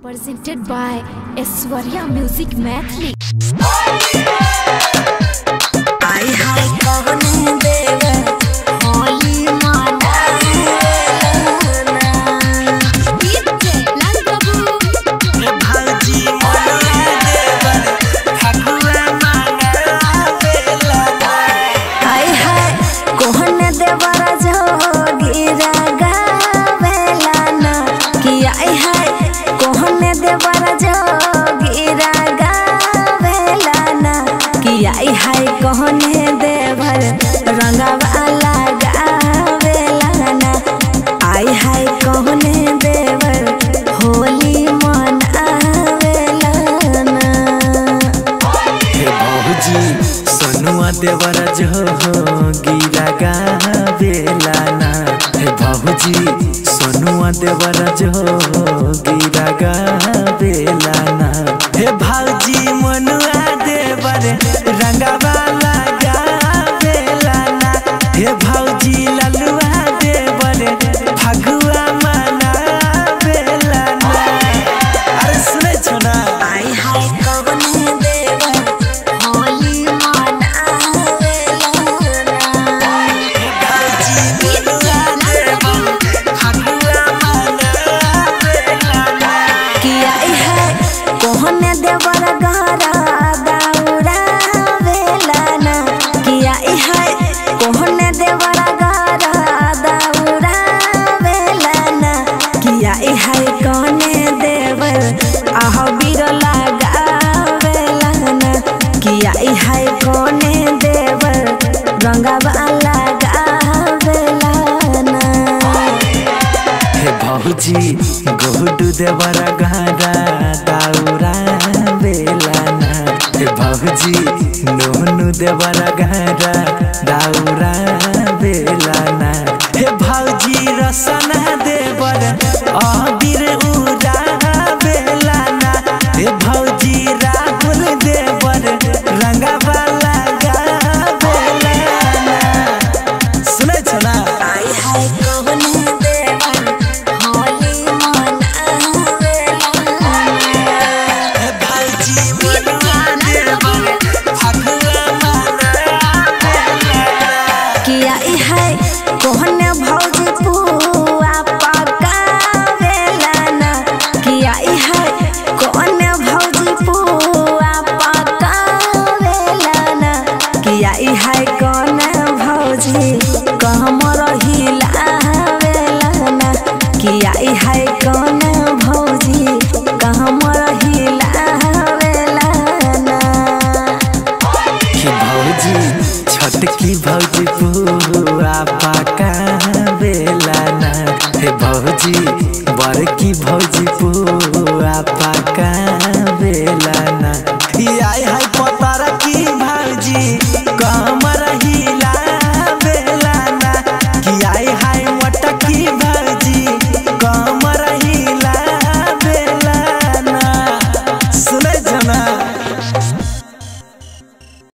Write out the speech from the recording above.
Presented by Aishwarya Music Mathli. हाय कहने देवर रंगवा लगावेला ना आई हाय कहने देवर होली मनावेला ना। हे बहुजी सोनुआ देवर जो गिरा गावेला ना हे बहुजी सोनुआ देवर जो गिरा गावेला ना हे भाऊजी मनुआ देवर रंगवा लगावेला ना हे भाऊजी ललुआ देवर फगुआ मनावेला ना। अरे सुने छो ना आई हाय कहने देवर होली मनावेला ना हे भाऊजी मनुआ देवर फगुआ मनावेला ना। कि आई हाय कहने देवर गहरा दौड़ावेला ना कि आई हाय कहने देवर गहरा दौड़ावेला ना कि आई हाय कहने देवर आह बीर लगावेला ना कि आई हाय कहने देवर रंगवा लगावेला ना। हे बहुजी गोडू देवर गहरा दौड़ावेला ना हे बहुजी नोनू देवर गहरा दौड़ावेला ना हे भौजी रसना देवर अबीर उड़ावेला ना हे भौजी राहुल देवर रंगवा लगावेला ना। सुने छ ना आई हाय कहने देवर होली मनावेला हे भौजी मनुआ देवर फगुआ मनावेला ना। कि आई हाय कहने भौजी पुआ पकावेला ना कि आई हाय कहने भौजी पुआ पकावेला ना कि आई हाय कहने भौजी कहमर हिलावेला ना कि आई हाय कहने भौजी कहमर हिलावेला ना। कि भौजी छोटकी भौजी पुआ पकावेला ना हे भौजी बड़की भौजी पुआ